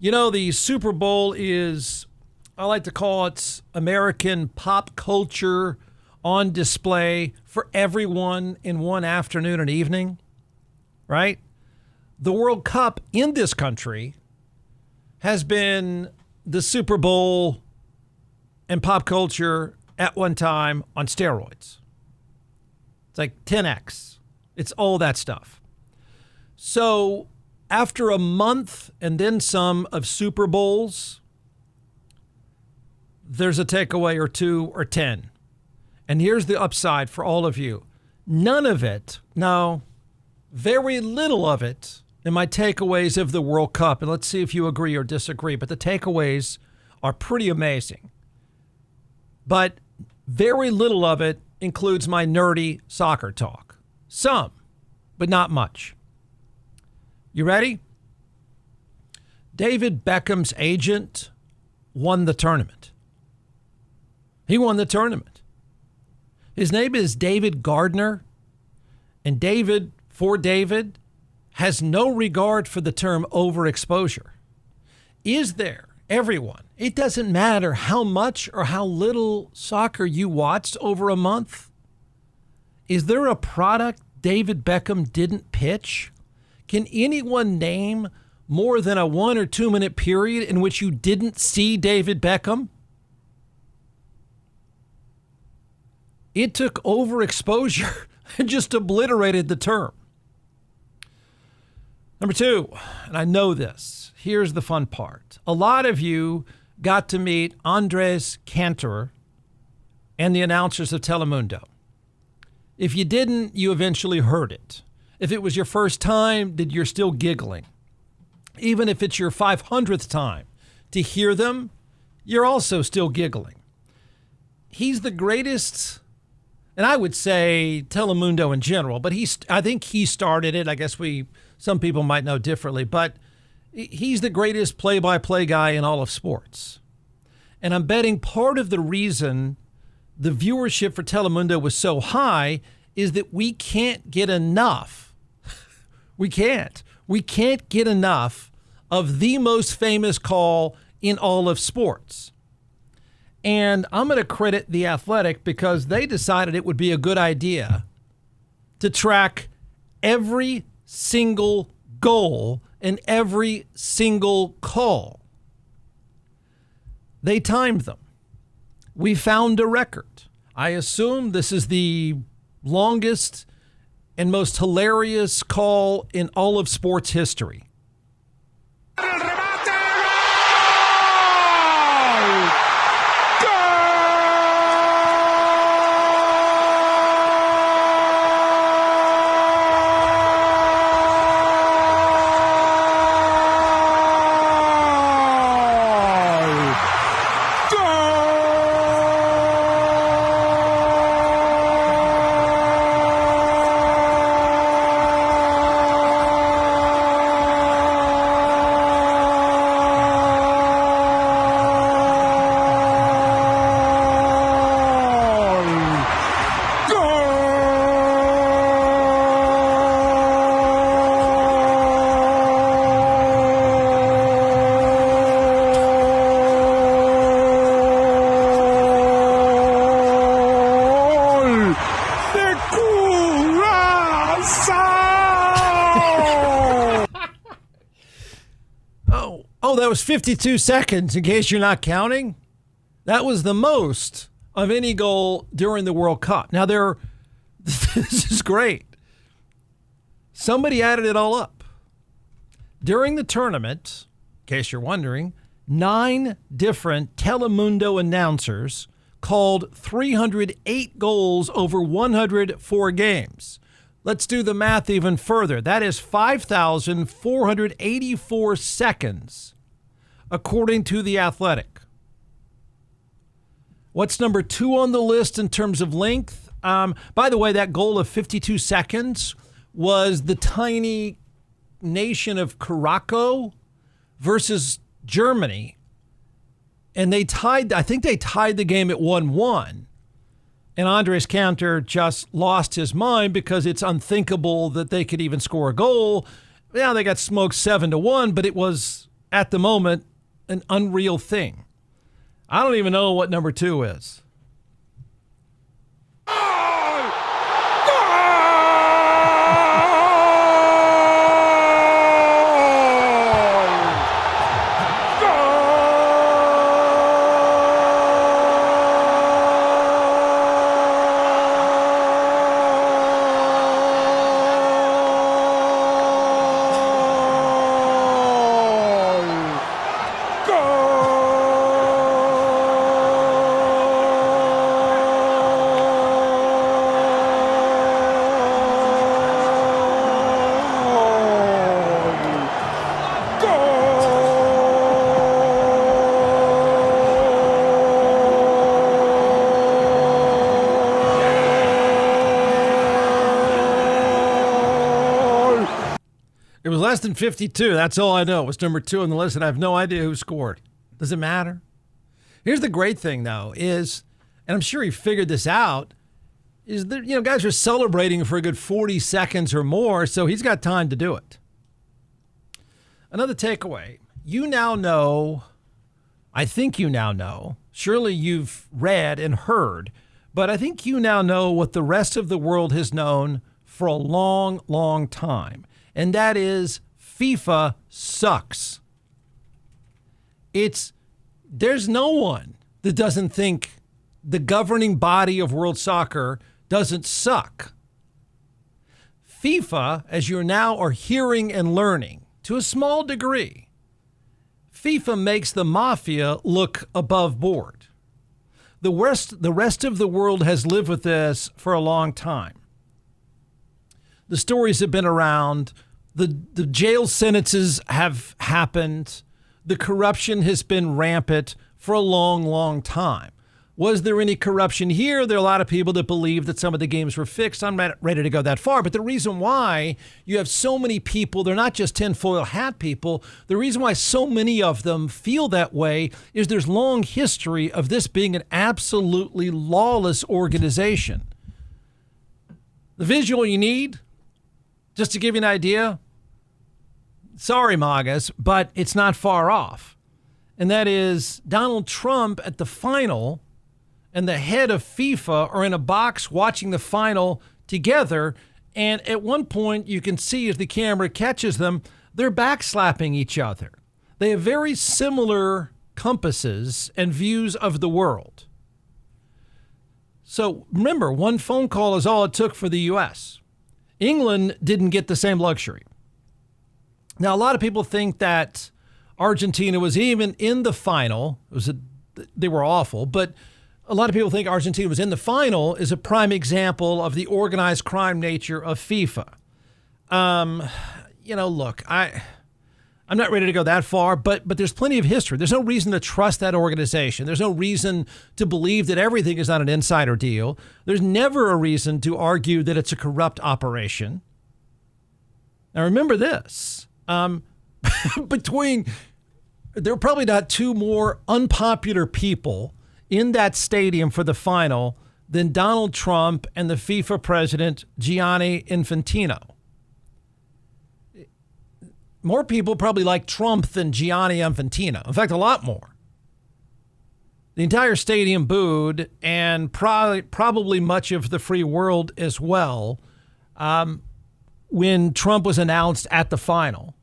You know, the Super Bowl is, I like to call it American pop culture on display for everyone in one afternoon and evening, right? The World Cup in this country has been the Super Bowl and pop culture at one time on steroids. It's like 10x. It's all that stuff. So after a month and then some of Super Bowls, there's a takeaway or two or 10. And here's the upside for all of you. None of it, no, very little of it in my takeaways of the World Cup. And let's see if you agree or disagree. But the takeaways are pretty amazing. But very little of it includes my nerdy soccer talk. Some, but not much. You ready? David Beckham's agent won the tournament. He won the tournament. His name is David Gardner, and David, has no regard for the term overexposure. Is there, everyone, it doesn't matter how much or how little soccer you watched over a month, is there a product David Beckham didn't pitch? Can anyone name more than a 1 or 2 minute period in which you didn't see David Beckham? It took overexposure and just obliterated the term. Number two, and I know this, here's the fun part. A lot of you got to meet Andres Cantor and the announcers of Telemundo. If you didn't, you eventually heard it. If it was your first time, then you're still giggling. Even if it's your 500th time to hear them, you're also still giggling. He's the greatest, and I would say Telemundo in general, but I think he started it. I guess some people might know differently, but he's the greatest play-by-play guy in all of sports. And I'm betting part of the reason the viewership for Telemundo was so high is that we can't get enough. We can't get enough of the most famous call in all of sports. And I'm going to credit The Athletic because they decided it would be a good idea to track every single goal and every single call. They timed them. We found a record. I assume this is the longest and most hilarious call in all of sports history. That was 52 seconds, in case you're not counting. That was the most of any goal during the World Cup. Now, this is great. Somebody added it all up. During the tournament, in case you're wondering, 9 different Telemundo announcers called 308 goals over 104 games. Let's do the math even further. That is 5,484 seconds. According to The Athletic. What's number 2 on the list in terms of length? By the way, that goal of 52 seconds was the tiny nation of Curacao versus Germany. And I think they tied the game at 1-1. And Andres Cantor just lost his mind because it's unthinkable that they could even score a goal. Yeah, they got smoked 7-1, but it was at the moment, an unreal thing. I don't even know what number 2 is. It was less than 52. That's all I know. It was number 2 on the list, and I have no idea who scored. Does it matter? Here's the great thing, though, is, and I'm sure he figured this out, is that, guys are celebrating for a good 40 seconds or more, so he's got time to do it. Another takeaway. You now know, I think you now know, surely you've read and heard, but I think you now know what the rest of the world has known for a long, long time. And that is FIFA sucks. There's no one that doesn't think the governing body of world soccer doesn't suck. FIFA, as you now are hearing and learning, to a small degree, FIFA makes the mafia look above board. The rest of the world has lived with this for a long time. The stories have been around. The jail sentences have happened. The corruption has been rampant for a long, long time. Was there any corruption here? There are a lot of people that believe that some of the games were fixed. I'm not ready to go that far. But the reason why you have so many people, they're not just tinfoil hat people. The reason why so many of them feel that way is there's long history of this being an absolutely lawless organization. The visual you need, just to give you an idea, sorry, MAGAs, but it's not far off. And that is Donald Trump at the final and the head of FIFA are in a box watching the final together. And at one point, you can see as the camera catches them, they're backslapping each other. They have very similar compasses and views of the world. So remember, one phone call is all it took for the U.S. England didn't get the same luxury. Now, a lot of people think that Argentina was even in the final. They were awful, but a lot of people think Argentina was in the final is a prime example of the organized crime nature of FIFA. Look, I'm not ready to go that far, but there's plenty of history. There's no reason to trust that organization. There's no reason to believe that everything is not an insider deal. There's never a reason to argue that it's a corrupt operation. Now, remember this. There are probably not two more unpopular people in that stadium for the final than Donald Trump and the FIFA president, Gianni Infantino. More people probably like Trump than Gianni Infantino. In fact, a lot more. The entire stadium booed, and probably much of the free world as well, when Trump was announced at the final.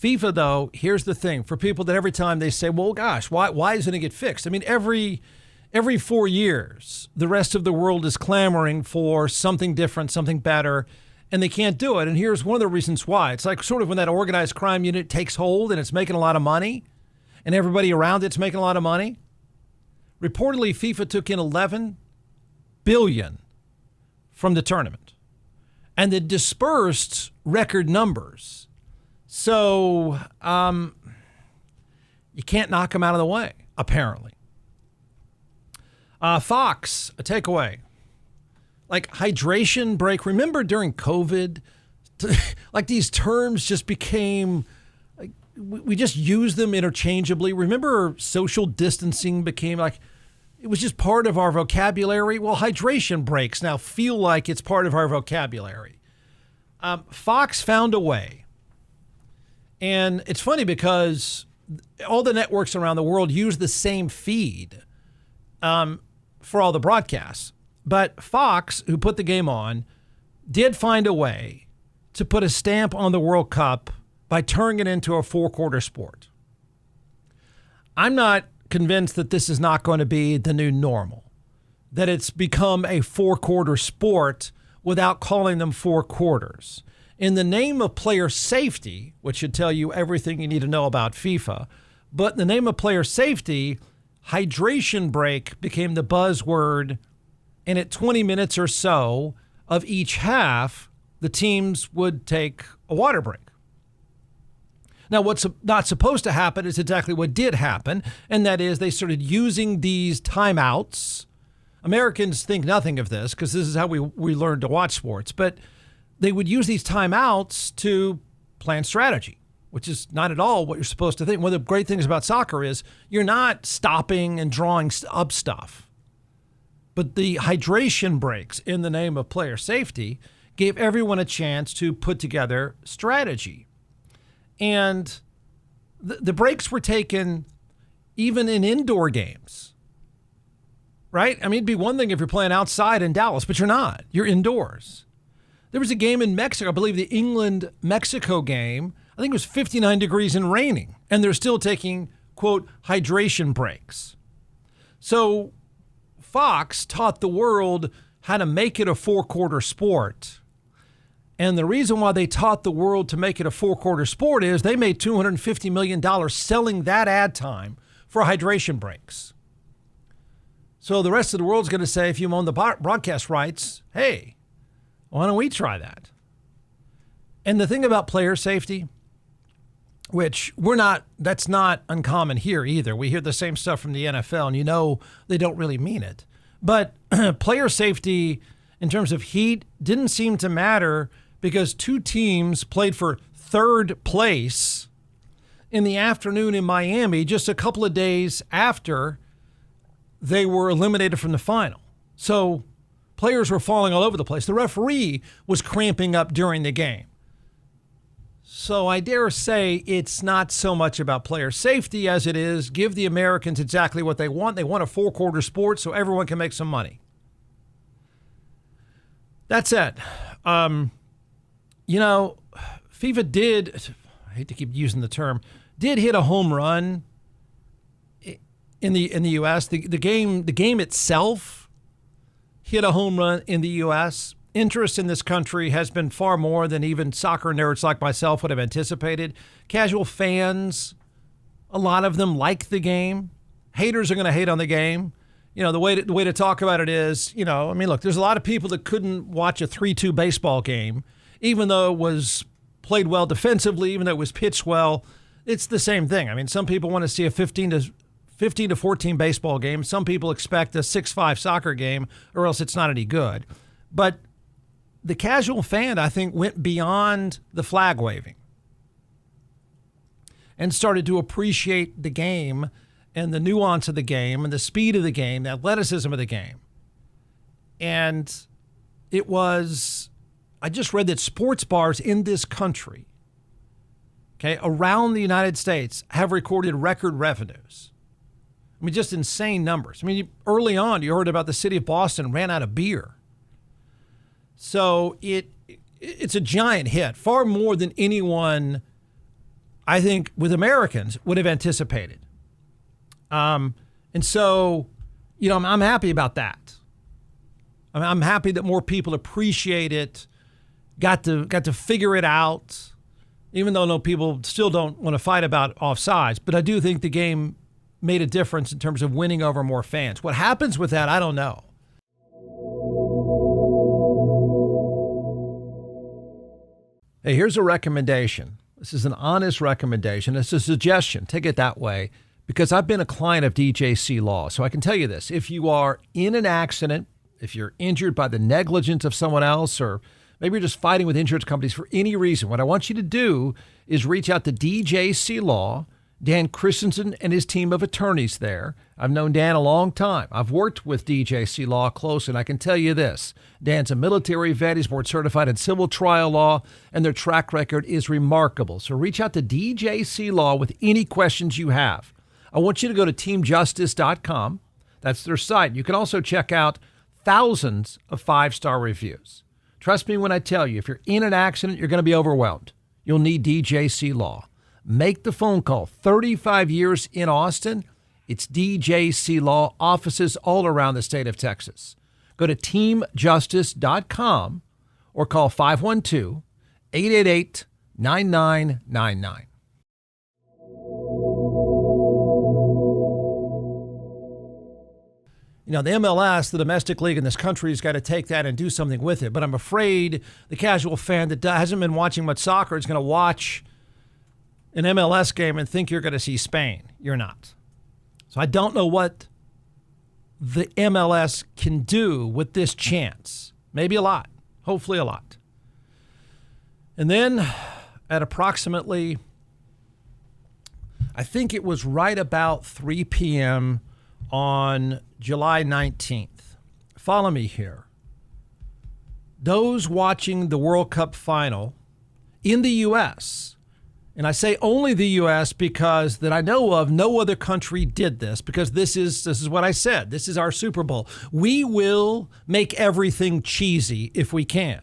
FIFA, though, here's the thing. For people that every time they say, well, gosh, why doesn't it get fixed? I mean, every 4 years, the rest of the world is clamoring for something different, something better, and they can't do it. And here's one of the reasons why. It's like sort of when that organized crime unit takes hold and it's making a lot of money, and everybody around it's making a lot of money. Reportedly, FIFA took in $11 billion from the tournament, and it dispersed record numbers. So you can't knock them out of the way, apparently. Fox, a takeaway. Like hydration break. Remember during COVID, like these terms just became, like, we just use them interchangeably. Remember social distancing became like, it was just part of our vocabulary. Well, hydration breaks now feel like it's part of our vocabulary. Fox found a way And it's funny because all the networks around the world use the same feed for all the broadcasts. But Fox, who put the game on, did find a way to put a stamp on the World Cup by turning it into a four-quarter sport. I'm not convinced that this is not going to be the new normal, that it's become a four-quarter sport without calling them four quarters. In the name of player safety, which should tell you everything you need to know about FIFA, but in the name of player safety, hydration break became the buzzword, and at 20 minutes or so of each half, the teams would take a water break. Now, what's not supposed to happen is exactly what did happen, and that is they started using these timeouts. Americans think nothing of this because this is how we learned to watch sports, but they would use these timeouts to plan strategy, which is not at all what you're supposed to think. One of the great things about soccer is you're not stopping and drawing up stuff. But the hydration breaks in the name of player safety gave everyone a chance to put together strategy. And the breaks were taken even in indoor games, right? I mean, it'd be one thing if you're playing outside in Dallas, but you're not. You're indoors. There was a game in Mexico, I believe the England-Mexico game. I think it was 59 degrees and raining, and they're still taking, quote, hydration breaks. So Fox taught the world how to make it a four-quarter sport. And the reason why they taught the world to make it a four-quarter sport is they made $250 million selling that ad time for hydration breaks. So the rest of the world's going to say, if you own the broadcast rights, hey, why don't we try that? And the thing about player safety, which that's not uncommon here either. We hear the same stuff from the NFL, and you know they don't really mean it. But player safety in terms of heat didn't seem to matter because two teams played for third place in the afternoon in Miami just a couple of days after they were eliminated from the final. So players were falling all over the place. The referee was cramping up during the game. So I dare say it's not so much about player safety as it is give the Americans exactly what they want. They want a four-quarter sport so everyone can make some money. That's it. FIFA did, I hate to keep using the term, did hit a home run in the U.S. The game itself hit a home run in the U.S. Interest in this country has been far more than even soccer nerds like myself would have anticipated. Casual fans, a lot of them like the game. Haters are going to hate on the game. You know, the way to talk about it is, look, there's a lot of people that couldn't watch a 3-2 baseball game, even though it was played well defensively, even though it was pitched well. It's the same thing. I mean, some people want to see a 15 to 14 baseball game. Some people expect a 6-5 soccer game, or else it's not any good. But the casual fan, I think, went beyond the flag waving and started to appreciate the game and the nuance of the game and the speed of the game, the athleticism of the game. And I just read that sports bars in this country, around the United States, have recorded record revenues. I mean, just insane numbers. I mean, early on, you heard about the city of Boston ran out of beer. So it's a giant hit, far more than anyone, I think, with Americans would have anticipated. And so, I'm happy about that. I'm happy that more people appreciate it, got to figure it out, even though people still don't want to fight about offsides. But I do think the game made a difference in terms of winning over more fans. What happens with that, I don't know. Hey, here's a recommendation. This is an honest recommendation. It's a suggestion. Take it that way, because I've been a client of DJC Law. So I can tell you this. If you are in an accident, if you're injured by the negligence of someone else, or maybe you're just fighting with insurance companies for any reason, what I want you to do is reach out to DJC Law. Dan Christensen and his team of attorneys there. I've known Dan a long time. I've worked with DJC Law close, and I can tell you this. Dan's a military vet. He's board certified in civil trial law, and their track record is remarkable. So reach out to DJC Law with any questions you have. I want you to go to teamjustice.com. That's their site. You can also check out thousands of 5-star reviews. Trust me when I tell you, if you're in an accident, you're going to be overwhelmed. You'll need DJC Law. Make the phone call. 35 years in Austin. It's DJC Law, offices all around the state of Texas. Go to teamjustice.com or call 512-888-9999. You know, the MLS, the domestic league in this country, has got to take that and do something with it. But I'm afraid the casual fan that hasn't been watching much soccer is going to watch an MLS game and think you're going to see Spain. You're not. So I don't know what the MLS can do with this chance. Maybe a lot. Hopefully a lot. And then at approximately, I think it was right about 3 p.m. on July 19th. Follow me here. Those watching the World Cup final in the U.S., and I say only the U.S. because that I know of, no other country did this, because this is what I said. This is our Super Bowl. We will make everything cheesy if we can.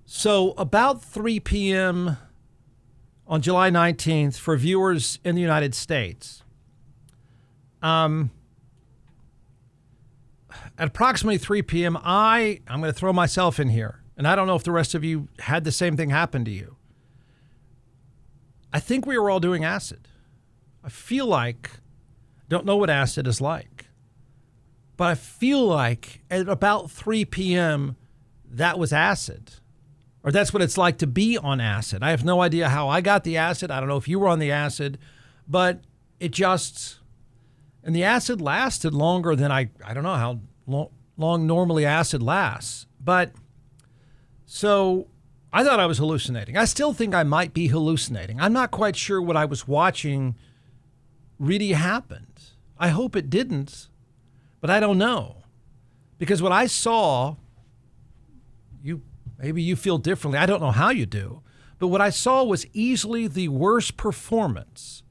So about 3 p.m. on July 19th for viewers in the United States, at approximately 3 p.m., I'm going to throw myself in here, and I don't know if the rest of you had the same thing happen to you. I think we were all doing acid. I feel like, don't know what acid is like, but I feel like at about 3 p.m., that was acid, or that's what it's like to be on acid. I have no idea how I got the acid. I don't know if you were on the acid, but it just, and the acid lasted longer than I don't know how long normally acid lasts. But so I thought I was hallucinating. I still think I might be hallucinating. I'm not quite sure what I was watching really happened. I hope it didn't, but I don't know. Because what I saw, maybe you feel differently. I don't know how you do. But what I saw was easily the worst performance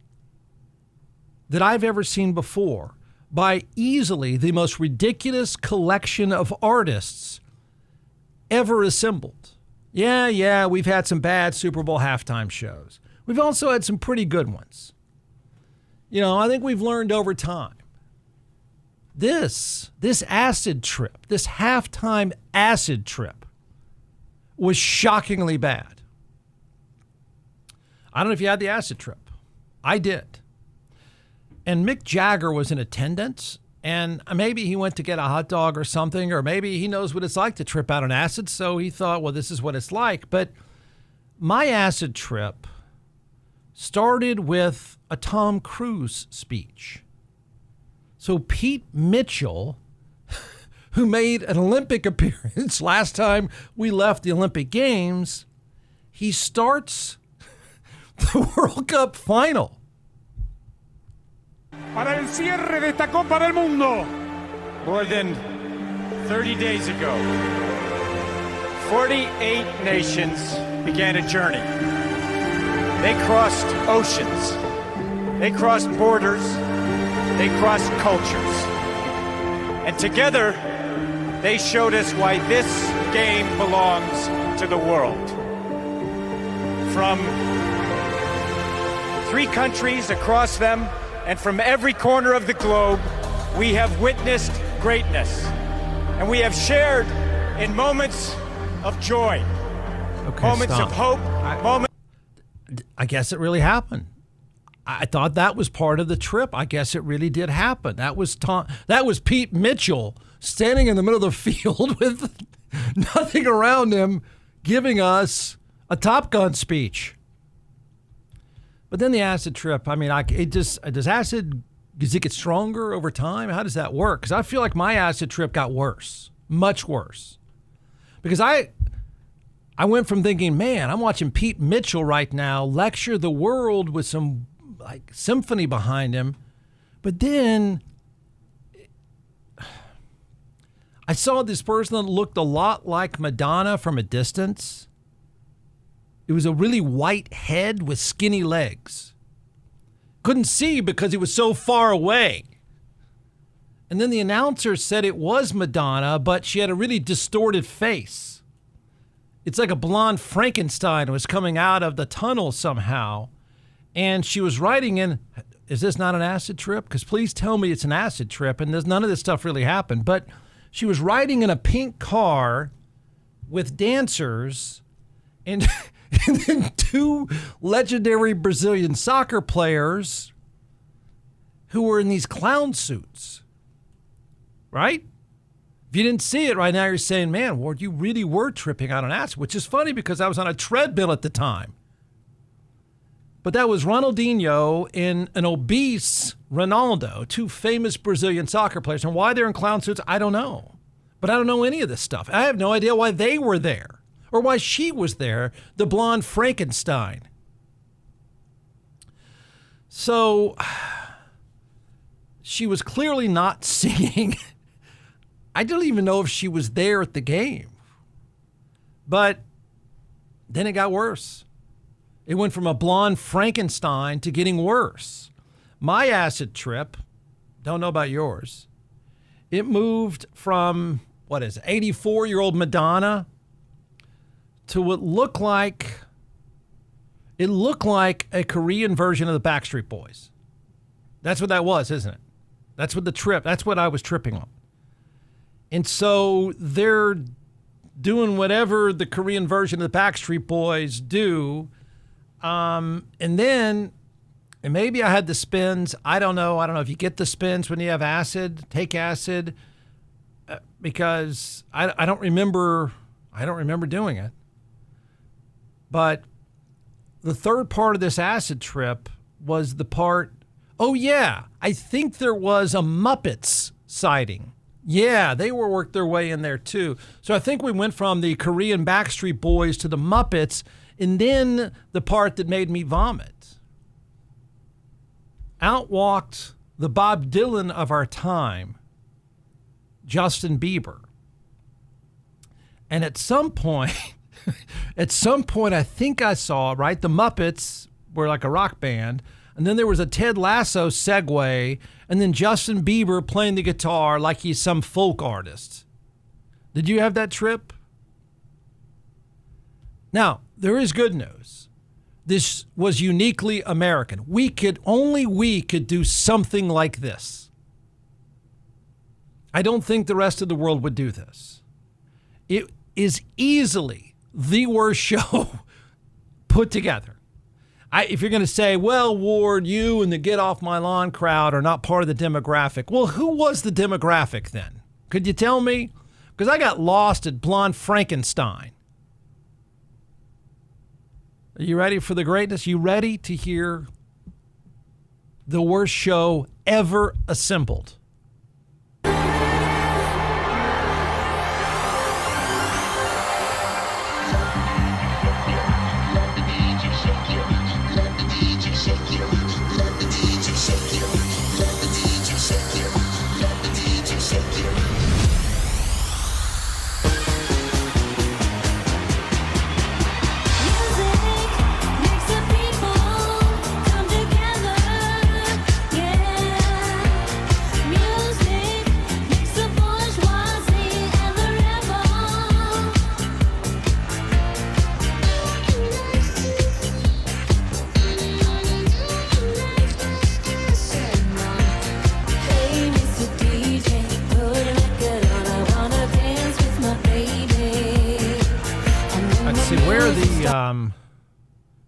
that I've ever seen before by easily the most ridiculous collection of artists ever assembled. Yeah, we've had some bad Super Bowl halftime shows. We've also had some pretty good ones. You know, I think we've learned over time. This acid trip, this halftime acid trip was shockingly bad. I don't know if you had the acid trip. I did. And Mick Jagger was in attendance, and maybe he went to get a hot dog or something, or maybe he knows what it's like to trip out on acid, so he thought, well, this is what it's like. But my acid trip started with a Tom Cruise speech. So Pete Mitchell, who made an Olympic appearance last time we left the Olympic Games, he starts the World Cup final. Para el cierre de esta Copa del Mundo. More than 30 days ago, 48 nations began a journey. They crossed oceans, they crossed borders, they crossed cultures. And together, they showed us why this game belongs to the world. From 3 countries across them, and from every corner of the globe, we have witnessed greatness. And we have shared in moments of joy, moments of hope, moments. I guess it really happened. I thought that was part of the trip. I guess it really did happen. That was Pete Mitchell standing in the middle of the field with nothing around him, giving us a Top Gun speech. But then the acid trip, I mean, does it get stronger over time? How does that work? Because I feel like my acid trip got worse, much worse. Because I went from thinking, man, I'm watching Pete Mitchell right now lecture the world with some like symphony behind him. But then I saw this person that looked a lot like Madonna from a distance. It was a really white head with skinny legs. Couldn't see because it was so far away. And then the announcer said it was Madonna, but she had a really distorted face. It's like a blonde Frankenstein was coming out of the tunnel somehow. And she was writing in, is this not an acid trip? Because please tell me it's an acid trip. And none of this stuff really happened. But she was riding in a pink car with dancers and, and then two legendary Brazilian soccer players who were in these clown suits. Right? If you didn't see it right now, you're saying, man, Ward, you really were tripping out on acid, which is funny because I was on a treadmill at the time. But that was Ronaldinho and an obese Ronaldo, two famous Brazilian soccer players. And why they're in clown suits, I don't know. But I don't know any of this stuff. I have no idea why they were there or why she was there, the blonde Frankenstein. So she was clearly not singing. I don't even know if she was there at the game. But then it got worse. It went from a blonde Frankenstein to getting worse. My acid trip, don't know about yours, it moved from, 84-year-old Madonna to what looked like a Korean version of the Backstreet Boys. That's what that was, isn't it? That's what I was tripping on. And so they're doing whatever the Korean version of the Backstreet Boys do. And maybe I had the spins. I don't know. I don't know if you get the spins when you have acid, take acid, because I don't remember doing it. But the third part of this acid trip was the part, oh yeah, I think there was a Muppets sighting. Yeah, they worked their way in there too. So I think we went from the Korean Backstreet Boys to the Muppets, and then the part that made me vomit. Out walked the Bob Dylan of our time, Justin Bieber. And at some point, I think I saw, right, the Muppets were like a rock band, and then there was a Ted Lasso segue, and then Justin Bieber playing the guitar like he's some folk artist. Did you have that trip? Now, there is good news. This was uniquely American. Only we could do something like this. I don't think the rest of the world would do this. It is easily the worst show put together. If you're going to say, well, Ward, you and the Get Off My Lawn crowd are not part of the demographic. Well, who was the demographic then? Could you tell me? Because I got lost at Blonde Frankenstein. Are you ready for the greatness? You ready to hear the worst show ever assembled?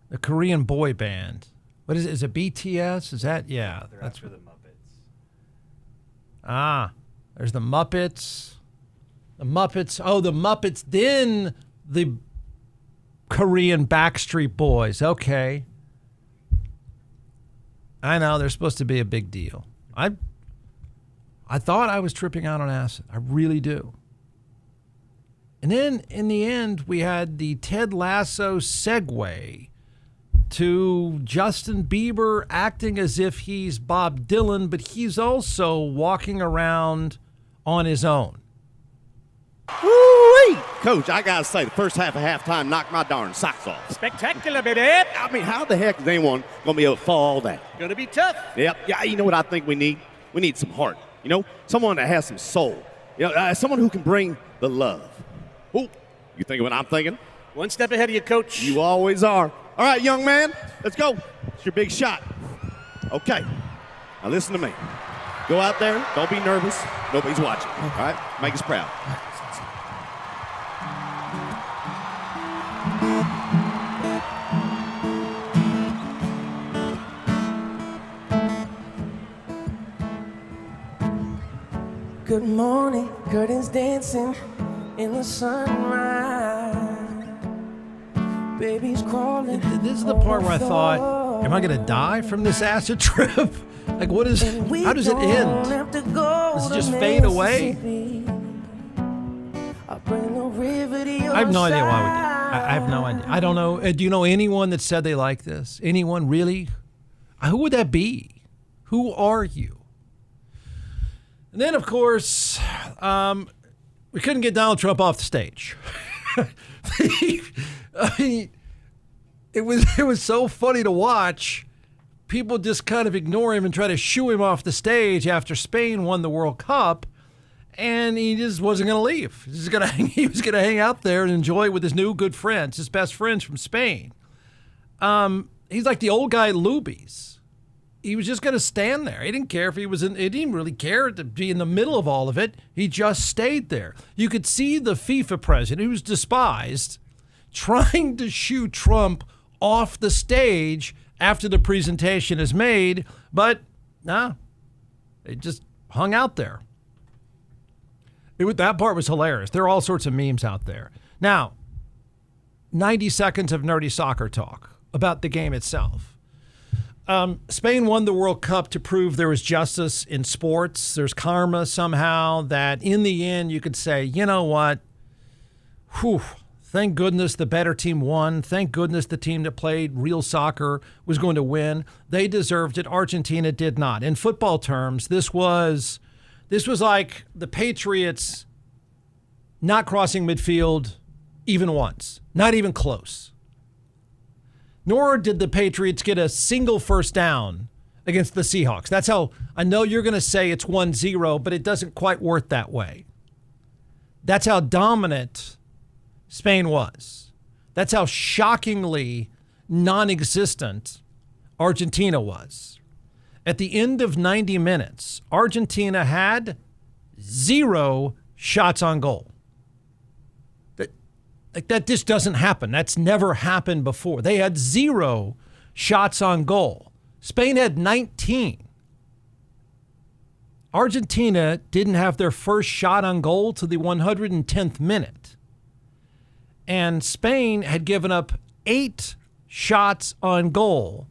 The Korean boy band. What is it? Is it BTS? Is that? Yeah. They're after the Muppets. There's the Muppets. The Muppets. Oh, the Muppets. Then the Korean Backstreet Boys. Okay. I know they're supposed to be a big deal. I thought I was tripping out on acid. I really do. And then in the end, we had the Ted Lasso segue to Justin Bieber acting as if he's Bob Dylan, but he's also walking around on his own. Woo-wee! Coach, I got to say, the first half of halftime knocked my darn socks off. Spectacular, baby. I mean, how the heck is anyone going to be able to follow all that? Gonna be tough. Yep. Yeah, you know what I think we need? We need some heart. You know, someone that has some soul. You know, someone who can bring the love. Oh, you thinking what I'm thinking? One step ahead of you, Coach. You always are. All right, young man, let's go. It's your big shot. Okay. Now listen to me. Go out there. Don't be nervous. Nobody's watching. All right? Make us proud. Good morning, curtains dancing in the sunrise. Baby's crawling. This is the part where I thought, am I going to die from this acid trip? Like, how does it end? Does it just fade away? I have no idea why we did. I have no idea. I don't know. Do you know anyone that said they like this? Anyone really? Who would that be? Who are you? And then, of course, we couldn't get Donald Trump off the stage. I mean, it was so funny to watch. People just kind of ignore him and try to shoo him off the stage after Spain won the World Cup, and he just wasn't going to leave. He was going to hang out there and enjoy it with his new good friends, his best friends from Spain. He's like the old guy at Luby's. He was just going to stand there. He didn't care if he was in. He didn't really care to be in the middle of all of it. He just stayed there. You could see the FIFA president, who's despised, trying to shoo Trump off the stage after the presentation is made, but no, they just hung out there. That part was hilarious. There are all sorts of memes out there. Now, 90 seconds of nerdy soccer talk about the game itself. Spain won the World Cup to prove there was justice in sports. There's karma somehow that in the end you could say, you know what? Whew, thank goodness the better team won. Thank goodness the team that played real soccer was going to win. They deserved it. Argentina did not. In football terms, this was like the Patriots not crossing midfield even once. Not even close. Nor did the Patriots get a single first down against the Seahawks. That's how I know you're going to say it's 1-0, but it doesn't quite work that way. That's how dominant Spain was. That's how shockingly non-existent Argentina was. At the end of 90 minutes, Argentina had 0 shots on goal. That just doesn't happen. That's never happened before. They had 0 shots on goal. Spain had 19. Argentina didn't have their first shot on goal till the 110th minute. And Spain had given up 8 shots on goal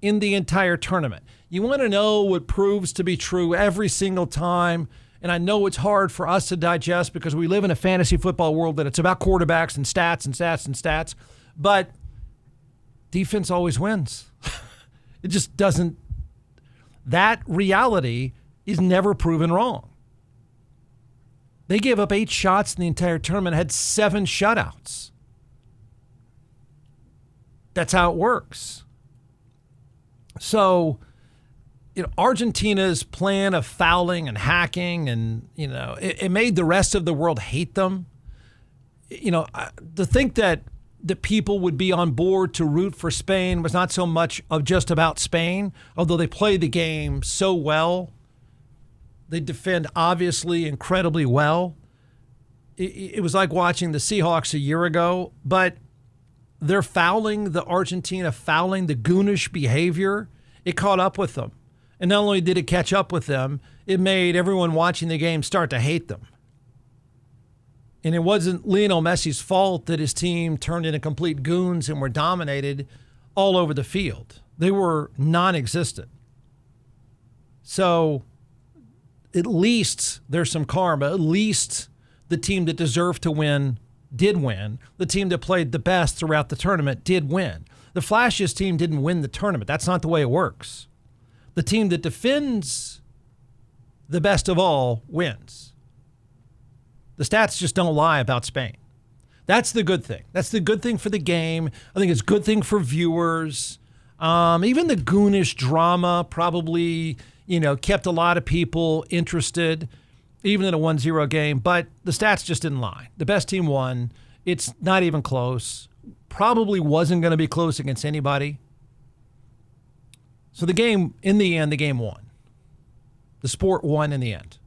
in the entire tournament. You want to know what proves to be true every single time? And I know it's hard for us to digest because we live in a fantasy football world that it's about quarterbacks and stats and stats and stats. But defense always wins. It just doesn't. That reality is never proven wrong. They gave up 8 shots in the entire tournament, had 7 shutouts. That's how it works. So, Argentina's plan of fouling and hacking and, it made the rest of the world hate them. To think that the people would be on board to root for Spain was not so much of just about Spain, although they play the game so well. They defend obviously incredibly well. It was like watching the Seahawks a year ago, but they're fouling, the Argentina fouling, the goonish behavior, it caught up with them. And not only did it catch up with them, it made everyone watching the game start to hate them. And it wasn't Lionel Messi's fault that his team turned into complete goons and were dominated all over the field. They were non-existent. So at least there's some karma. At least the team that deserved to win did win. The team that played the best throughout the tournament did win. The flashiest team didn't win the tournament. That's not the way it works. The team that defends the best of all wins. The stats just don't lie about Spain. That's the good thing. That's the good thing for the game. I think it's a good thing for viewers. Even the goonish drama probably, kept a lot of people interested, even in a 1-0 game. But the stats just didn't lie. The best team won. It's not even close. Probably wasn't going to be close against anybody. So the game, in the end, the game won. The sport won in the end.